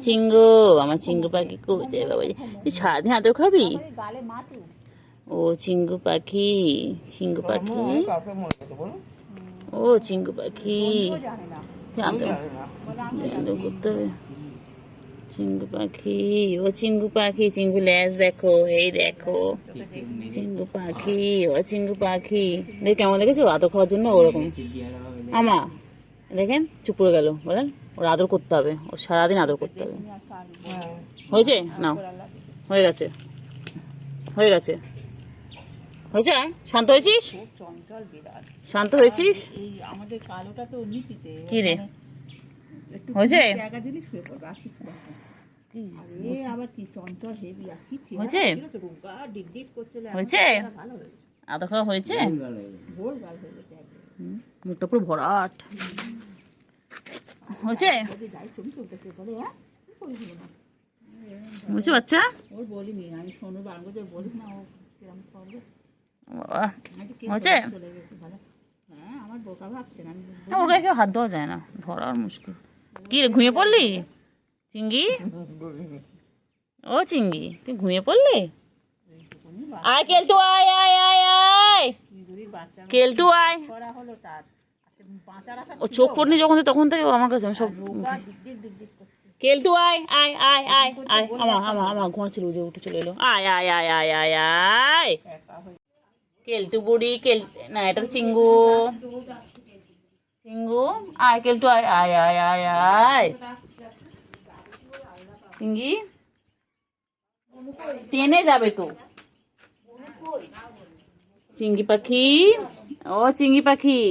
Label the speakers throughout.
Speaker 1: চিঙ্গু, আমার চিঙ্গু পাখি কোথায় বাবা? তুই সারাদিন আদর খাবি? ও চিঙ্গু পাখি, চিঙ্গু পাখি, ও চিঙ্গু পাখি জানতে করতে হবে। চিঙ্গু পাখি, ও চিঙ্গু পাখি, চিঙ্গু ল্যাজ দেখো, এই দেখো চিঙ্গু পাখি, ও চিঙ্গু পাখি দেখ কেমন দেখেছো আদর খাওয়ার জন্য ওরকম। আমা দেখেন চুপ করে গেল, বলেন ওর আদর করতে হবে, ওর সারাদিন আদর করতে হবে। হয়েছে নাও, হয়ে গেছে, হয়ে গেছে, হয়েছে। শান্ত হয়েছিস? শান্ত হয়েছিস? কি রে হয়েছে? হয়েছে আদর খাওয়া হয়েছে? মুখটা পুরো ভরাট হয়েছে, বুঝছে বাচ্চা? হয়েছে? ওর গায়ে কেউ হাত দেওয়া যায় না, ধরার মুশকিল। কি রে ঘুমিয়ে পড়লি চিঙ্গি? ও চিঙ্গি তুই ঘুমিয়ে পড়লি? আয় কেলটু, আয় আয় আয় আয় কেলটু আয়। ও চোখ পড়নি যখন তখন থেকে আমার কাছে সব। কেলটু আয় আয় আয় আয় আয়, আমার ঘুমাচ্ছিল, উঠে উঠে চলে এলো। আয় আয় আয় আয় আয় আয় কেলটু বুড়ি, না এটা চিঙ্গু, চিঙ্গু আয় কেলটু আয় আয় আয় আয় আয়। চিঙ্গি টেনে যাবে তো। চিঙ্গি পাখি, ও চিঙ্গি পাখি,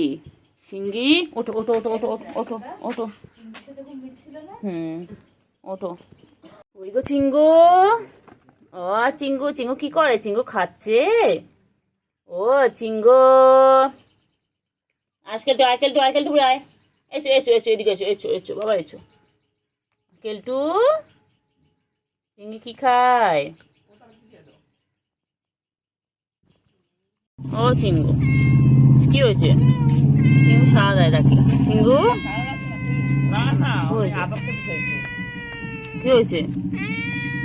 Speaker 1: চিঙ্গি ওঠো ওঠো ওঠো ওঠো ওঠো ওঠো, ওঠো। ওই গো চিঙ্গু, ও চিঙ্গু, চিঙ্গু কি করে? চিঙ্গু খাচ্ছে। ও চিঙ্গু আজকেলটু, আজকেলটু আজকেলটু আয়, এসো এসো এসো এদিকে এসো, এসো এসো বাবা এসো। কেলটু চিঙ্গি কি খায়? ও চিঙ্গু কি হয়েছে? চিঙ্গু সারা দেয় ডাকি। চিঙ্গু কি হয়েছে?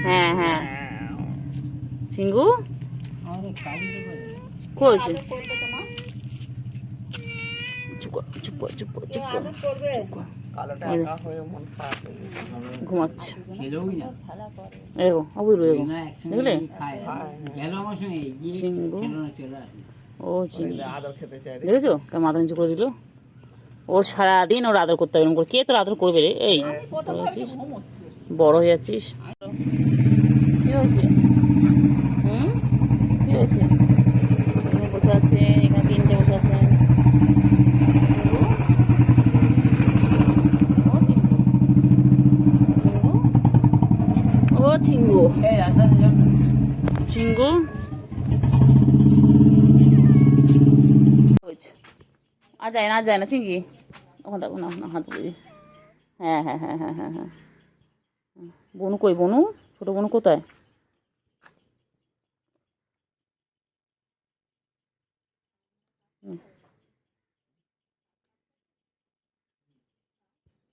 Speaker 1: হ্যাঁ হ্যাঁ চিঙ্গু কি হয়েছে? ঘুমাচ্ছে দেখো, অবুঝ দেখলে? চিঙ্গু, ও চিঙ্গু দেখেছো কেমন মাথা নিচু করে দিল? ওর সারাদিন ওর আদর করতে হবে। কে তোর আদর করবে রে? এই বড় হয়ে যাচ্ছিস। কি হয়েছে? কি হয়েছে? বসে আছে এখানে, তিনটে বসে আছেন। ও চিঙ্গু, চিঙ্গু আর যায় না, আর যায় না চিঙ্গি, ওখানে দেখো না, হাত বলি। হ্যাঁ হ্যাঁ হ্যাঁ হ্যাঁ হ্যাঁ হ্যাঁ। বনু কই? বনু ছোট বনু কোথায়?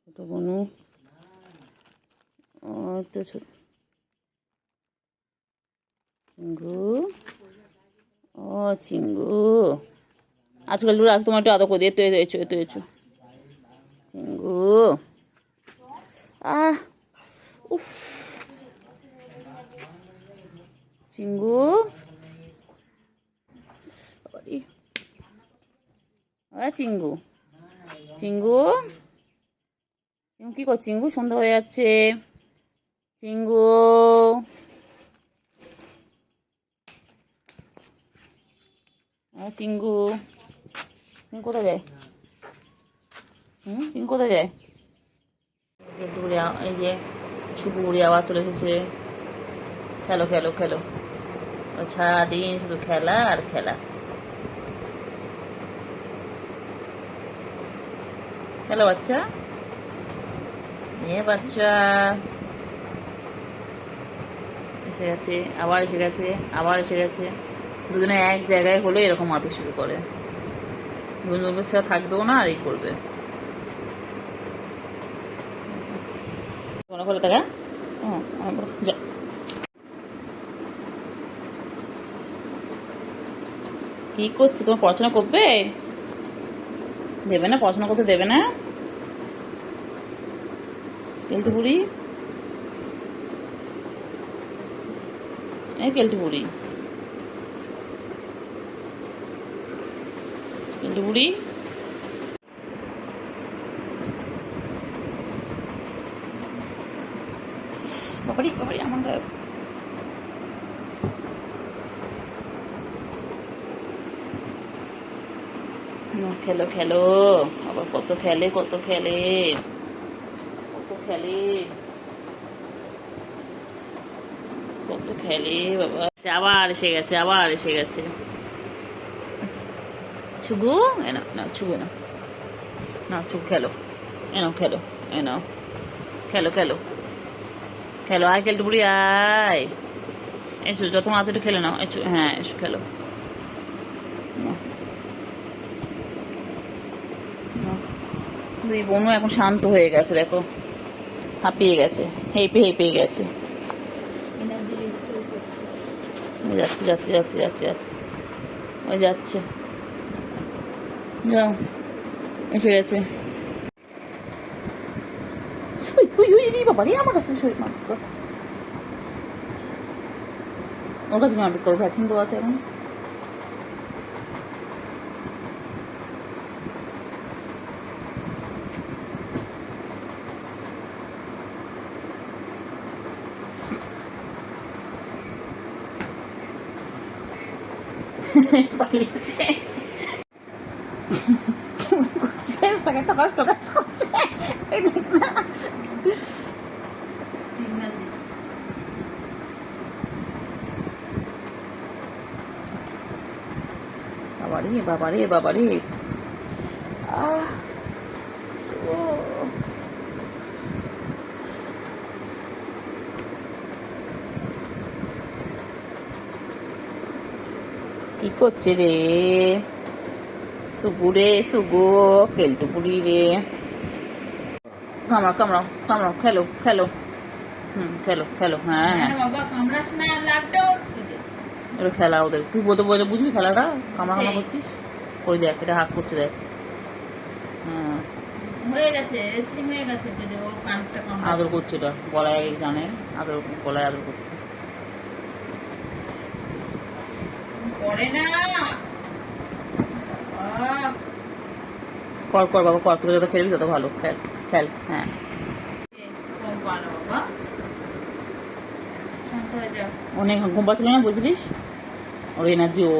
Speaker 1: ছোট বনু, ও তো ছোট চিঙ্গু, ও চিঙ্গু আজকাল আজ তোমার একটু আদর করে দিয়ে, এতো এসো এতো এসো চিঙ্গু। উফ চিঙ্গু, চিঙ্গু, চিঙ্গু, চিঙ্গু কি কর? চিঙ্গু সন্ধ্যা হয়ে যাচ্ছে। চিঙ্গু, চিঙ্গু, চিঙ্গু কোথায় যায়? চিঙ্গু কোথায় যায়? এই যে ছুপুরি আবার চলে এসেছে। খেলো খেলো খেলো, সারাদিন শুধু খেলা আর খেলা। হ্যালো বাচ্চা, বাচ্চা এসে গেছে, আবার এসে গেছে, আবার এসে গেছে। দুজনে এক জায়গায় হলে এরকম মাপে শুরু করে, দুজন ছাড়া থাকবেও না, আর এই করবে। মনে করে টাকা যা কি করছি, তোমার পড়াশোনা করবে? দেবে না, পড়াশোনা করতে দেবে না? কেলটু বুড়ি, এই কেলটু বুড়ি, কেলটু বুড়ি, বাবারি বাবারি আমার গায়ে। খেলো খেলো, আবার কত খেলে কত খেলে কত খেলে কত খেলে বাবা। আবার এসে গেছে, আবার এসে গেছে। ছুগু এনো না, ছুগু না, না ছুগু খেলো, এনো খেলো, এনো খেলো খেলো খেলো। আয় খেলতে বুড়ি আয়, এসো যত মাছ একটু খেলে নাও, এসো হ্যাঁ এসো খেলো। দুই বোনও এখন শান্ত হয়ে গেছে, দেখো হাঁপিয়ে গেছে, হেঁপে হেঁপে গেছে। যাচ্ছে যাচ্ছে যাচ্ছে যাচ্ছে যাচ্ছে, ওই যাচ্ছে, যাও এসে গেছে। বাবা রে, আমার কাছে শরীর মার ওর কাছে মারপিট করো, ভ্যাকসিন তো আছে এখন। পালিয়েছে, তাকে তো কষ্ট কষ্ট করছে। বাবারে বাবারে বাবারে, কি করছে রে সুগু রে, সুগু কেলটু বুড়ি রে। কামড়াও কামড়াও কামড়াও, খেলো খেলো, খেলো খেলো, হ্যাঁ হ্যাঁ এবার খেলা ওদের, তুই বলতে বলে বুঝবি খেলাটা, কামড়া কামড়া করছিস। ওই দেখ এটা হাত করছে, দেখ হ্যাঁ
Speaker 2: হয়ে গেছে, স্লিম হয়ে গেছে, ওর কানটা
Speaker 1: আদর করছে, এটা গলায় জানে আদর, গলায় আদর করছে।
Speaker 2: করে না,
Speaker 1: কর কর বাবা কর, তোকে যত খেলবি তত ভালো, খেল খেল হ্যাঁ। অনেক ঘুম পাচ্ছিল না বুঝলিস, ওর এনার্জি ও।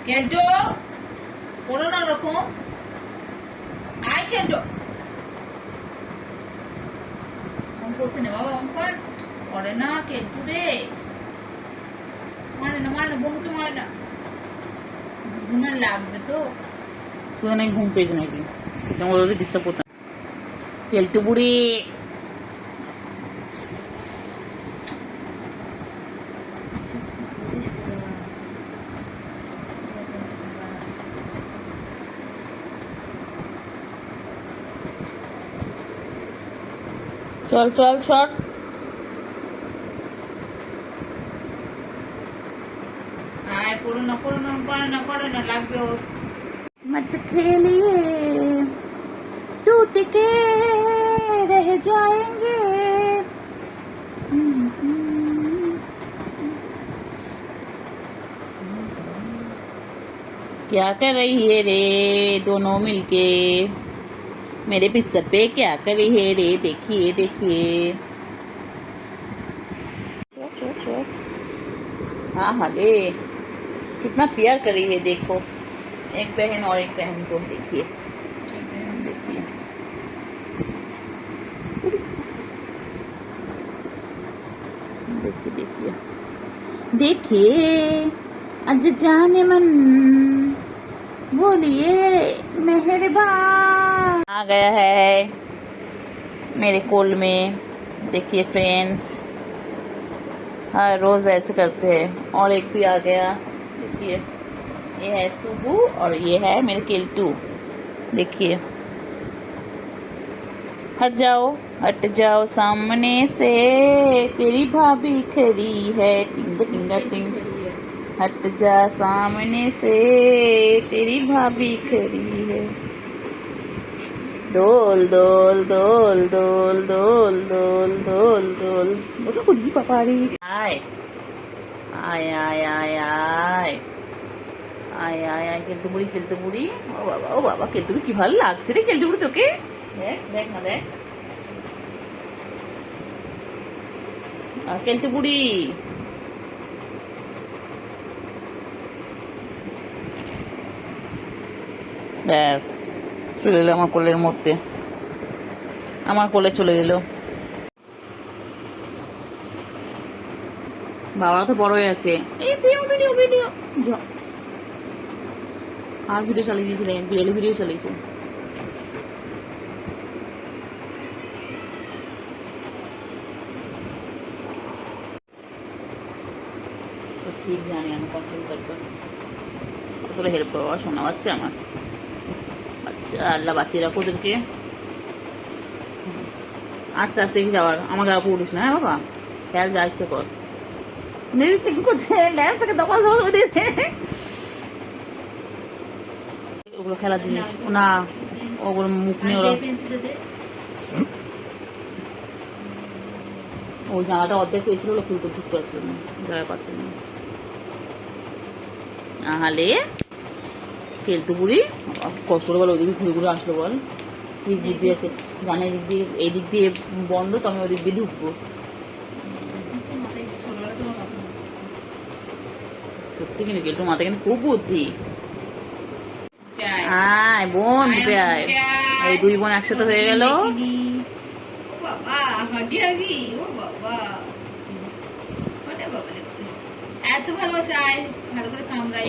Speaker 2: কেল্টো করো না রকম, আয় কেল্টো করতে নে বাবা, করে না কেল্টু রে, মানে না মানে বোনকে মানে না, ঘুমের লাগবে তো।
Speaker 1: তুই নাকি ঘুম পেয়েছে নাকি, তোমার ওদের ডিস্টার্ব করতে। কেলটু বুড়ি, চল চল চল,
Speaker 2: আয় করো না করো না, করে না লাগবে ওর।
Speaker 1: मत खेलिए टूट के रह जाएंगे। क्या कर रही है रे दोनों मिलके, मेरे बिस्तर पे क्या कर रही है रे, देखिए देखिए। हाँ हाँ रे, कितना प्यार कर रही है, देखो एक बहन और एक बहन को, देखिए देखिए देखिए देखिए देखिए, अज जाने मन बोलिए मेहरबान। आ गया है मेरे कोल में, देखिए फ्रेंड्स, हर रोज ऐसे करते हैं। और एक भी आ गया, देखिए ये है सुगु और ये है मेरे केल्टू, देखिए हट जाओ सामने से, तेरी भाभी खड़ी है, टिंग टिंग टिंग। हट जा सामने से, तेरी भाभी खड़ी है। दोल दोल दोल दोल दोल दोल दोल दोल। ওরে বাবারে, আয় আয় আয় আয় আয় আয় আয় আয়, খেলতে বুড়ি খেলতে বুড়ি। ও বাবা খেলতে বুড়ি, কি ভালো লাগছে রে খেলতে বুড়ি তোকে। দেখ দেখ না দেখ, খেলতে বুড়ি। ব্যাস চলে এলো আমার কোলের মধ্যে, আমার কোলে চলে এলো। বাবা তো বড় হয়ে আছে। এই ভিডিও ভিডিও ভিডিও, আর ভিডিও চালিয়ে দিয়েছিলেন, বিড়ালি ভিডিও চালিয়েছে। ঠিক জানি আমি কন্ট্রোল করবো, কতটা হেল্প করবো শোনা বাচ্চা আমার। বাচ্চা আল্লাহ বাঁচিয়ে রাখো ওদেরকে। আস্তে আস্তে কি যাওয়ার, আমার গায়ে পড়িস না। হ্যাঁ বাবা, খেয়াল যা ইচ্ছে কর। ওগুলো খেলার জিনিস না, ওগুলো মুখ নিয়ে ওরা। ওই জামাটা অর্ধেক হয়েছিল, খুলতে ঢুকতে পারছিল না, জায়গা পাচ্ছিল না। নাহলে খেলতে বুড়ি কষ্ট করে বল, ওইদিকে ঘুরে ঘুরে আসলো বল। দিক দিক দিয়ে আছে, জানে দিক দিয়ে, এই দিক দিয়ে বন্ধ তো আমি ওই দিক দিয়ে ঢুকবো। সত্যি কিন্তু কেলটু মাথা কিন্তু খুব বুদ্ধি। আয় বোন, ঢুকে আয়। এই দুই বোন একসাথে হয়ে গেল।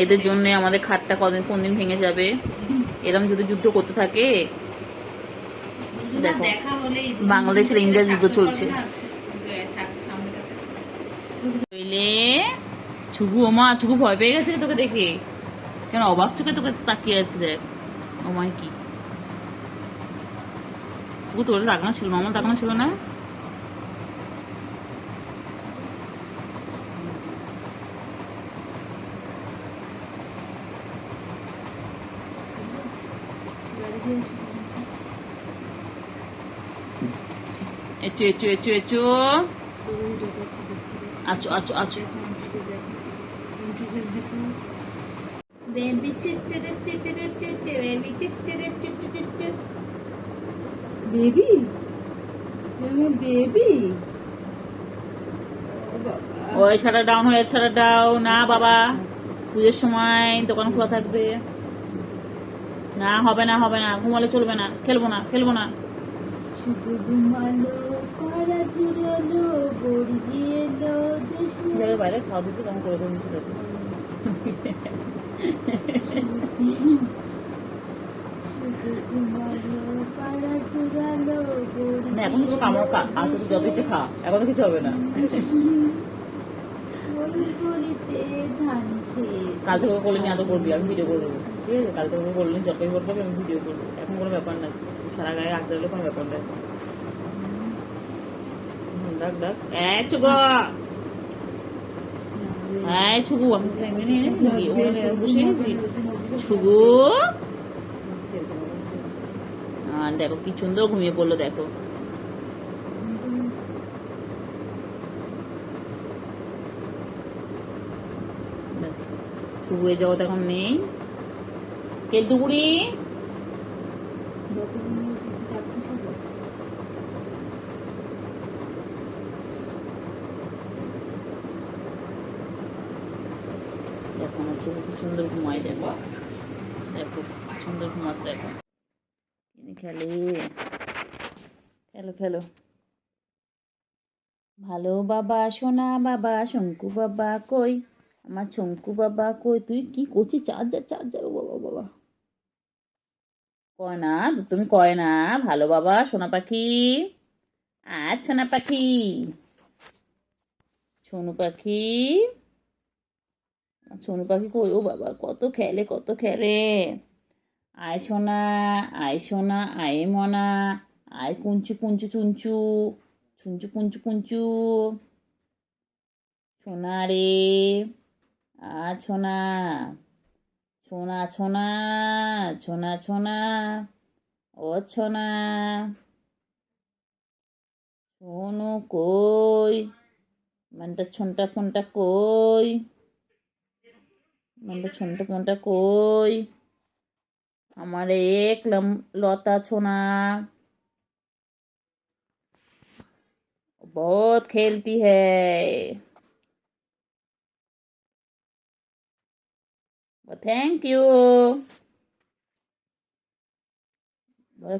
Speaker 1: এদের জন্য আমাদের খাটটা কোন দিন ভেঙে যাবে। এরকম যদি যুদ্ধ করতে থাকে, দেখো বাংলাদেশের ইন্ডিয়া যুদ্ধ চলছে। ছুগু, ওমা ছুগু ভয় পেয়ে গেছে তোকে দেখে, কেন অবাক চোখে তোকে তাকিয়ে আছে। দেখ ওমায় কি শুধু তোর তাকানো ছিল, আমার তাকানো ছিল না। এচো এচো এচো এচো, আচো আচো আচো।
Speaker 2: বেবি বেবি বেবি,
Speaker 1: ওই শাটার ডাউন হয়ে, শাটার ডাউন না বাবা, পুজোর সময় দোকান খোলা থাকবে না। হবে না হবে না, ঘুমালে চলবে না, খেলবো না খেলবো না।
Speaker 2: শুধু ঘুমালো, পাড়া ঝুরালো, বড়ি দিয়ে এলো দেশে।
Speaker 1: বাইরে খাওয়া দিতে কেমন করে দেবেন সেটা। এখন তো কামড় যত কিছু খা, এখন তো কিছু হবে না। কাল থেকে করলে এত করবি, আমি ভিডিও করে দেবো। ঠিক আছে, কাল থেকে করলে যতই করবো আমি ভিডিও করবো। এখন কোনো ব্যাপার না, সারা গায়ে আসতে হলে কোনো ব্যাপার না। ডাক ডাক ছুগু, হ্যাঁ ছুগু, আমি বসে গেছি। ছুগু দেখো কি সুন্দর ঘুমিয়ে পড়লো, দেখো। শুয়ে জগৎ এখন নেই। কেলটু বুড়ি দেখো আমার চোখ কি সুন্দর ঘুমায়, দেখো দেখো সুন্দর ঘুমাচ্ছে। দেখো খেলে, খেলো খেলো। ভালো বাবা, সোনা বাবা, শঙ্কু বাবা কই, আমার শঙ্কু বাবা কই, তুই কি করছিস? চার্জার চার্জার, ও বাবা বাবা, কয় না তুমি, কয় না ভালো বাবা সোনা পাখি। আর সোনা পাখি, সোনু পাখি, সোনু পাখি কই, ও বাবা কত খেলে কত খেলে। আয় সোনা, আয় সোনা, আয় মনা, আয় কুঞ্চু কুঞ্চু চুঞ্চু, চুঞ্চু কুঞ্চু কুঞ্চু, ছোনা রে, ছোনা, ছোনা ছোনা, ছোনা ছোনা, ও ছোনা, সোনু কই, মানটা ছনটা ফোনটা কই, মানটা ছনটা ফোনটা কই, আমার এক লতা ছোনা बहुत खेलती है। Thank you.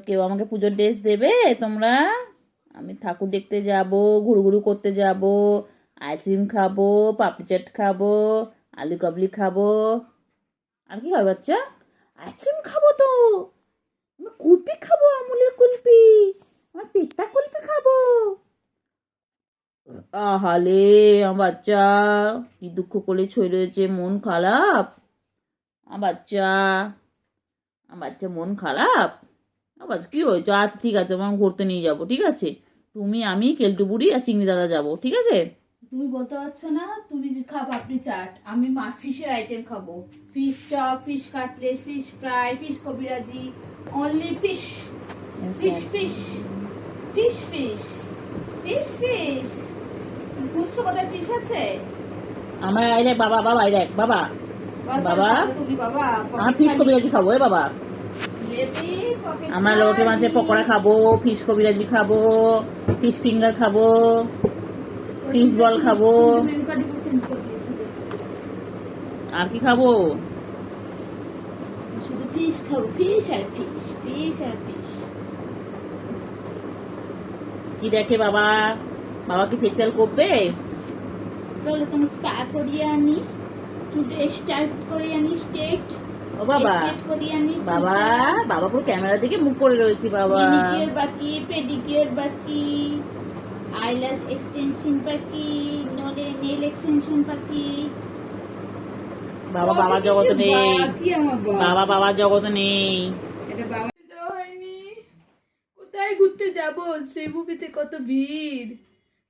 Speaker 1: কেউ আমাকে পুজোর ড্রেস দেবে তোমরা? আমি ঠাকুর দেখতে যাব, ঘুরঘুরু করতে যাব, আইসক্রিম খাবো, পাপড়ি চাট খাবো, আলু কাবলি খাবো। আর কি হবে বাচ্চা? আইসক্রিম খাবো তো, আমি কুলপি খাবো, আমুলের কুলপি, আমার পেটটা কুলপি খাবো। আহালে আমার বাচ্চা কি দুঃখ করে ছড়ে রয়েছে, মন খারাপ আমার বাচ্চা, আমার বাচ্চা মন খারাপ। আবার কি হয়েছে? আচ্ছা ঠিক আছে, তোমাকে ঘুরতে নিয়ে যাবো, ঠিক আছে? তুমি, আমি, কেলটু বুড়ি আর চিংড়ি দাদা যাবো, ঠিক আছে?
Speaker 2: তুমি বলতে পারছো না তুমি খাও পাপড়ি চাট, আমি ফিশের আইটেম খাবো। Fish chop, fish cutlet, fish fry, fish কবিরাজি, only fish fish fish fish fish fish fish. বুঝছো কোথায় ফিশ আছে?
Speaker 1: আমার এই দেখ বাবা, বাবা এই দেখ বাবা, বাবা
Speaker 2: তুমি বাবা
Speaker 1: আমার ফিশ কবিরাজি খাবো। এ বাবা, আমরা লোটে মাছের পকোড়া খাবো, ফিশ কবিরাজি খাবো, ফিশ ফিঙ্গার খাবো, ফিশ বল খাবো। আর কি খাবো?
Speaker 2: শুধু ফিশ খাবো, ফিশ আর ফিশ, ফিশ আর ফিশ।
Speaker 1: কি দেখে বাবা? বাবা কি ফেসিয়াল করবে?
Speaker 2: চলো তুমি স্পা করিয়ে আনি, চুলে স্টাইল করে আনি, স্টেট।
Speaker 1: ও বাবা,
Speaker 2: স্টেট করিয়ে আনি
Speaker 1: বাবা, বাবা পুরো ক্যামেরা দিকে মুখ করে রয়েছে বাবা।
Speaker 2: মেনিকিউর বাকি, পেডিকিউর বাকি, আইল্যাশ এক্সটেনশন বাকি, নেল এক্সটেনশন বাকি।
Speaker 1: বাবা বাবা জগতে নেই,
Speaker 2: বাকি আমার
Speaker 1: বাবা বাবা জগতে নেই।
Speaker 2: এটা বাবা যাওয়া হয়নি। কোথায় ঘুরতে যাব? শ্রীভূমিতে কত ভিড়,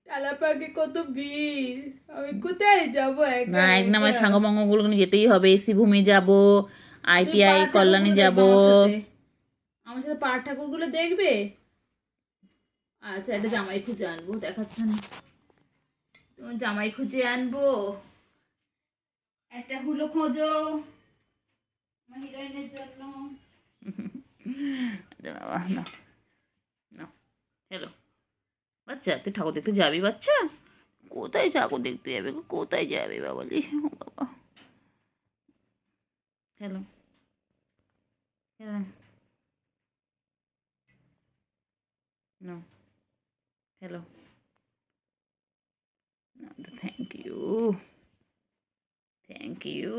Speaker 2: টালাপাকে কত ভিড়, আমি কোথায় যাব?
Speaker 1: না একদম আমার সাঙ্গমঙ্গ গুলো যেতেই হবে। এসি ভূমি যাব, আইটিআই কল্যাণী যাব।
Speaker 2: আমার সাথে পাড় ঠাকুর গুলো দেখবে? আচ্ছা, এটা জামাই খুঁজে আনবো, দেখাচ্ছে না। তোমার জামাই খুঁজে আনবো, একটা হুলো খোঁজো আমার হিরোইনের জন্য।
Speaker 1: হ্যালো বাচ্চা, তুই ঠাকুর দেখতে যাবি বাচ্চা? কোথায় ঠাকুর দেখতে যাবে? কোথায় যাবে বাবালি? বাবা hello hello, no hello, no, thank you, thank you.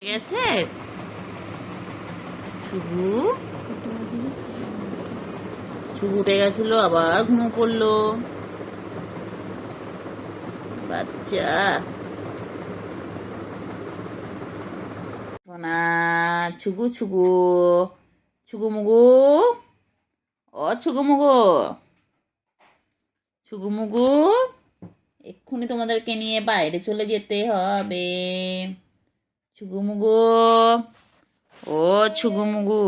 Speaker 1: ঠিক আছে শুভু, শুভু উঠে গেছিল আবার ঘুমো পড়লো বাচ্চা। সোনা ছুগু ছুগু, ছুগু মুগু, ও ছুগু মুগু, ছুগু মুগু, এক্ষুনি তোমাদেরকে নিয়ে বাইরে চলে যেতে হবে। ছুগু মুগু, ও ছুগু মুগু,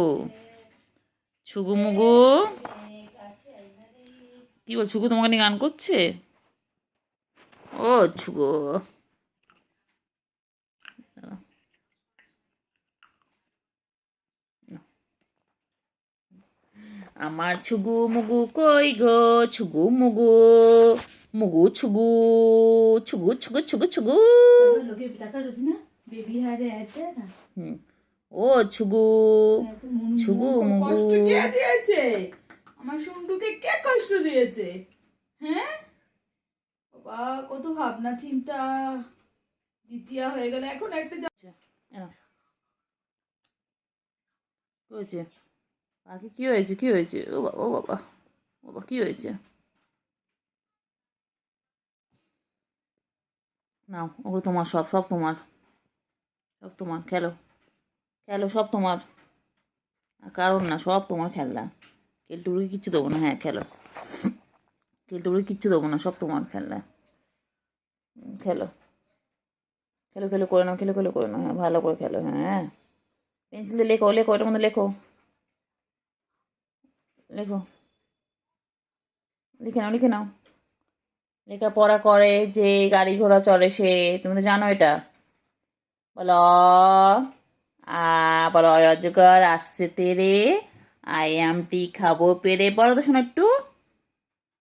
Speaker 1: ছুগু মুগু, কি বল? ছুগু তোমাকে নিয়ে গান করছে? ও ছুগু, আমার ছুগু মুগু কই গো, ছুগু মুগু, মুগু ছুগু, ছুগু ছুগু ছুগু ছুগু। ও ছুগু, ছুগু মুগু।
Speaker 2: কে দিয়েছে আমার শুন্ডুকে? কে কষ্ট দিয়েছে? হ্যাঁ বাবা, কত ভাবনা চিন্তা, দ্বিতীয় হয়ে গেল, এখন একটা
Speaker 1: হয়েছে পাখি? কি হয়েছে? কি হয়েছে? ও বাবা, ও বাবা, বাবা কি হয়েছে? নাও ওগুলো তোমার, সব সব তোমার, সব তোমার, খেলো খেলো, সব তোমার। কারণ না, সব তোমার খেলনা। কেলটুকুকে কিচ্ছু দেবো না। হ্যাঁ খেলো, কেলটুকুকে কিচ্ছু দেবো না, সব তোমার খেলনা। খেলো খেলো খেলো করে নাও, খেলো খেলো করে নাও। হ্যাঁ ভালো করে খেলো। হ্যাঁ পেন্সিল দিয়ে লেখো, লেখো এটার মধ্যে লেখো, লেখো, লিখে নাও, লিখে নাও। লেখাপড়া করে যে গাড়ি ঘোড়া চলে সে, তুমি তো জানো এটা। বলো বলো অজগর আসছে তেরে, আই এম টি খাবো পেরে। বলো তো শোনা একটু।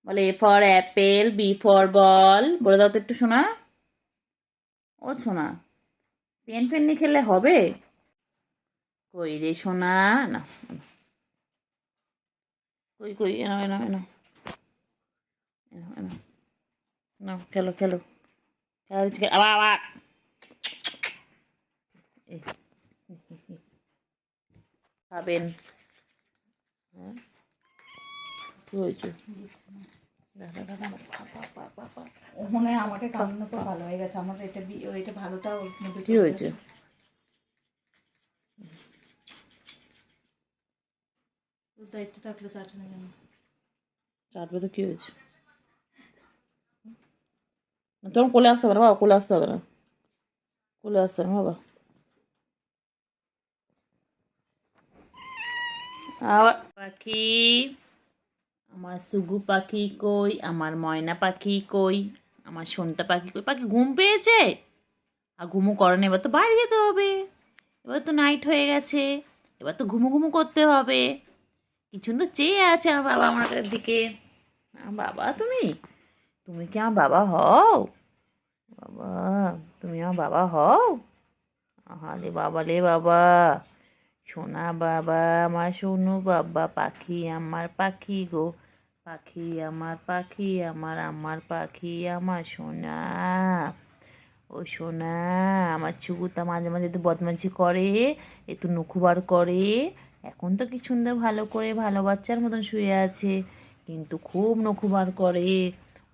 Speaker 1: বলে A for apple, B for ball. বলে দাও তো একটু শোনা। ও শোনা, পেন ফেন নিয়ে খেললে হবে? কই রে শোনা, না কই কই, এনো এনো এনো এনো এনো, না খেলো খেলো, খেলা দিচ্ছি। আবার আবার এই, খাবেন। হ্যাঁ কি হয়েছে? দাদা দাদা,
Speaker 2: মনে হয় আমাকে কামড়ানোর পর ভালো হয়ে গেছে। আমার এটা এটা ভালোটা ওর মধ্যে
Speaker 1: কি হয়েছে?
Speaker 2: দায়িত্ব থাকলে চাটে না কেন?
Speaker 1: চাটবে তো কি হয়েছে? তোমার কোলে আসতে হবে না বাবা, কোলে আসতে হবে না, কোলে আসতে হবে না বাবা। আবার পাখি, আমার সুগু পাখি কই, আমার ময়না পাখি কই, আমার সোনটা পাখি কই। পাখি ঘুম পেয়েছে? আর ঘুমো করে না, এবার তো বাইরে যেতে হবে। এবার তো নাইট হয়ে গেছে, এবার তো ঘুমো ঘুমো করতে হবে। কিছু তো চেয়ে আছে আমার বাবা আমার দিকে। বাবা তুমি, তুমি কি আমার বাবা হও? বাবা, তুমি আমার বাবা হও? আহারে বাবা রে বাবা, সোনা বাবা, আমার সোনু বাবা, পাখি আমার পাখি গো, পাখি আমার পাখি, আমার আমার পাখি, আমার সোনা। ও সোনা, আমার চুগুতা মাঝে মাঝে তো বদমাইশি করে, একটু নখু বার করে। এখন তো কি সুন্দর ভালো করে ভালো বাচ্চার মতন শুয়ে আছে, কিন্তু খুব নখু বার করে।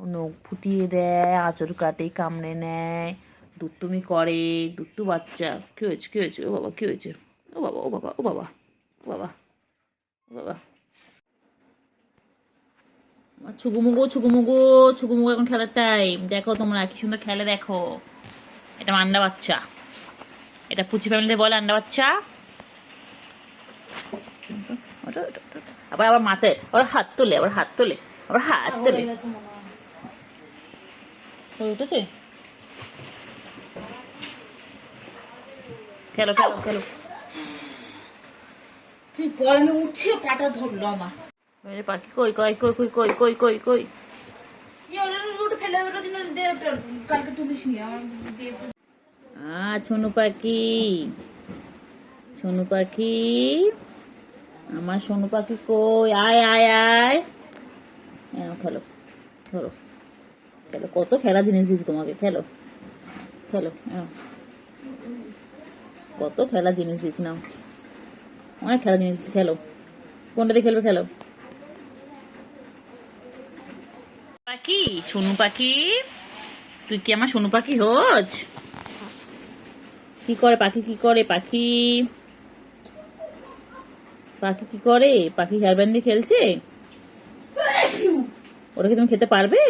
Speaker 1: ও নখ ফুটিয়ে দেয়, আঁচড় কাটে, কামড়ে নেয়, দুত্তুমি করে। দুত্তু বাচ্চা। কী হয়েছে, কী হয়েছে? ও বাবা, কী হয়েছে? ও বাবা, ও বাবা, ও বাবা, ও বাবা, ও বাবা। ছুগুমুগু ছুগুমুগু ছুগুমুগু, এখন খেলার টাইম। দেখো তোমরা কি সুন্দর খেলে, দেখো। এটা আমার আন্ডা বাচ্চা, এটা পুচি ফ্যামিলিতে বলে আন্ডা বাচ্চা। আবার আবার মাথায় আবার হাত তোলে, আবার হাত তোলে, আবার হাত তোলে। উঠেছে? খেলো খেলো খেলো।
Speaker 2: তুই বল, আমি উঠছি, পাটা ধরলো আমার।
Speaker 1: পাখি কই কই কই কই কই কই কই কই।
Speaker 2: ফেলে দেওয়ার জন্য কালকে তুলিস নি আমার।
Speaker 1: ছোনু পাখি, সোনু পাখি, আমার সোনু পাখি কই, আয় আয় আয়। খেলো, ধরো, খেলো। কত খেলা জিনিস দিয়েছি তোমাকে, খেলো খেলো। কত খেলা জিনিস দিয়েছি, নাও অনেক খেলা জিনিস দিয়েছি, খেলো। কোনটা দিয়ে খেলবে, খেলো। পাখি, সোনু পাখি, তুই কি আমার সোনু পাখি হোজ? কি করে পাখি, কি করে পাখি? পাখি কি করে? পাখি হেয়ার ব্যান্ড দিয়ে খেলছে। ওটা কি তুমি খেতে পারবে?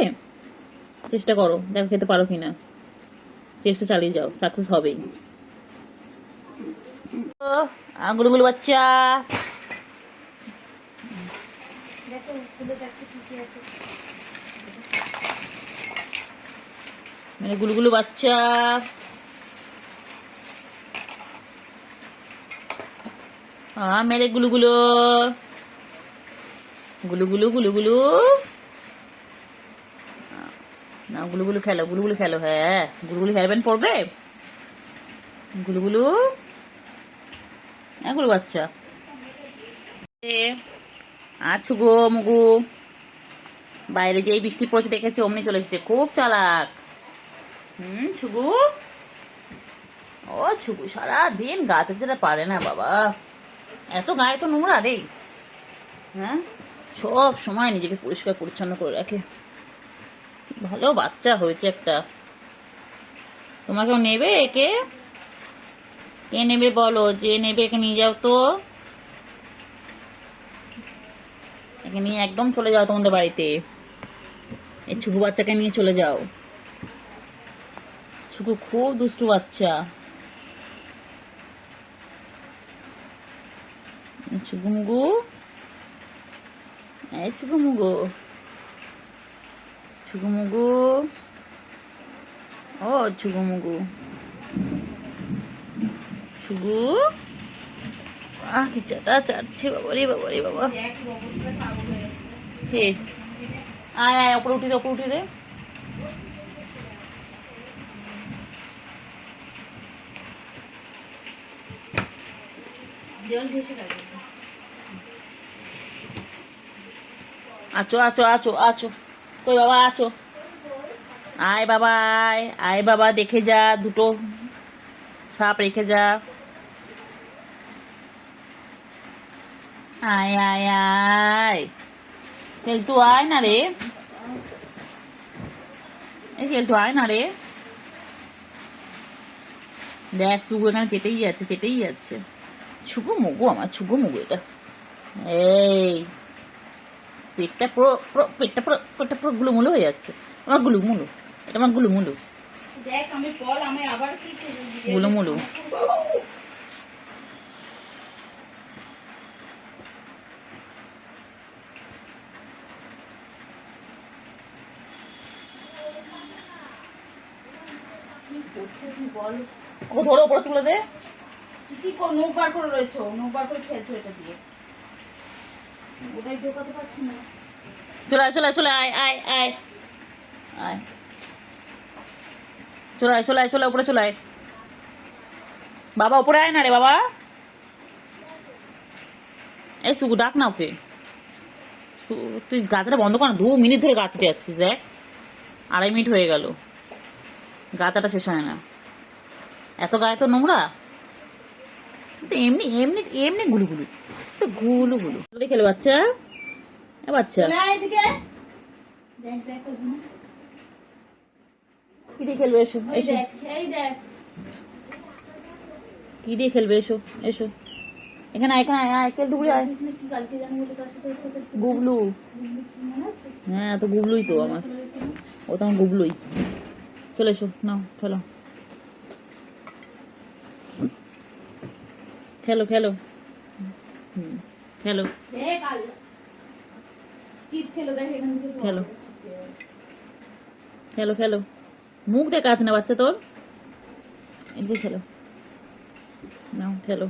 Speaker 1: চেষ্টা করো, দেখো খেতে পারো কিনা। চেষ্টা চালিয়ে যাও, সাকসেস হবেই। গুলুগুলু বাচ্চা, মানে গুলুগুলু বাচ্চা। মেরে গুলুগুলো, গুলুগুলু গুলুগুলু। না গুলুগুলু খেলো, গুলুগুলু খেলো। হ্যাঁ গুলুগুলু হেয়ারব্যান্ড পড়বে। গুলুগুলু, হ্যাঁ গুলু বাচ্চা। আছো গো মুগু, বাইরে যেই বৃষ্টি পড়ছে দেখেছি অমনি চলে এসেছে, খুব চালাক। ছুগু, ও ছুগু সারাদিন গাছ আছে পারে না বাবা, এত গায়ে তো নোংরা রে। হ্যাঁ সব সময় নিজেকে পরিষ্কার পরিচ্ছন্ন করে রাখে, ভালো বাচ্চা হয়েছে একটা। তোমাকেও নেবে একে? কে নেবে বলো, যে নেবে একে নিয়ে যাও তো। একে নিয়ে একদম চলে যাও তোমাদের বাড়িতে, এই ছুকু বাচ্চাকে নিয়ে চলে যাও। ছুকু খুব দুষ্টু বাচ্চা। ছুকু মুগু, এই ছুকু মুগু, ছুকু মুগু, ও ছুকু মুগু, ছুকু কি চাটা চাটছে, বাবা রে বাবা রে বাবা। হে আয় আয়, ওপরে উঠি রে, ওপরে উঠি রে। আছো আছো আছো আছো, কই বাবা আছো, আয় বাবা আয়, আয় বাবা দেখে যা, দুটো সাপ রেখে যা। আয় আয় আয়, খেলতু আয় না রে, এই খেলতু আয় না রে। দেখ সুগু এখানে চেটেই যাচ্ছে, চেটেই যাচ্ছে। ছুকু মুগু, আমার ছুকু মুগু এটা। এই পেটটা পুরো পুরো পেটটা পুরো পেটটা পুরো গুলুমুলু হয়ে যাচ্ছে। আমার গুলুমুলু, এটা আমার গুলুমুলু,
Speaker 2: দেখ আমি বল, আমি আবার কি
Speaker 1: গুলুমুলু।
Speaker 2: করছে তুই বল।
Speaker 1: ও ধরো, ওপরে তুলে দে।
Speaker 2: তুই কি নৌক বার করে রয়েছো, নৌক বার করে খেলছো এটা দিয়ে, ওটাই ঢোকাতে পারছি না।
Speaker 1: চলে আয় চলে আয় চলে আয় আয় আয় আয়, চলে আয় চলে আয় চলে উপরে চলে আয়। বাবা উপরে আয় না রে বাবা। এই সুগু ডাক না ওকে। তুই গাছটা বন্ধ কর না, 2 মিনিট ধরে গাছতে যাচ্ছিস। দেখ 2.5 মিনিট হয়ে গেল, গাছাটা শেষ হয় না। এত গায়ে তো নোংরা, তো এমনি এমনি এমনি গুলু গুলু, তো গুলু গুলু খেলে বাচ্চা, এ বাচ্চা
Speaker 2: এদিকে দেখ দেখ ওখানে।
Speaker 1: কি দিয়ে খেলবে? এসো
Speaker 2: এই
Speaker 1: এসো,
Speaker 2: দেখ, এই দেখ।
Speaker 1: কি দিয়ে খেলবে? এসো এসো, এখানে আয়, এখানে আয়, আয় খেল ডুবলি আয়।
Speaker 2: কৃষ্ণ কি কালকে জানো বলে তার সাথে ওর সাথে
Speaker 1: গুবলু,
Speaker 2: মনে আছে?
Speaker 1: হ্যাঁ তো গুবলুই তো আমার, ও তো আমার গুবলুই। চলে এসো, নাও খেলো খেলো খেলো, খেলো
Speaker 2: দেখ আল স্কিপ খেলো, দেখ এখান থেকে
Speaker 1: খেলো খেলো খেলো। মুখ দেখা আছে না বাচ্চা তোর, এদিকে খেলো, নাও খেলো।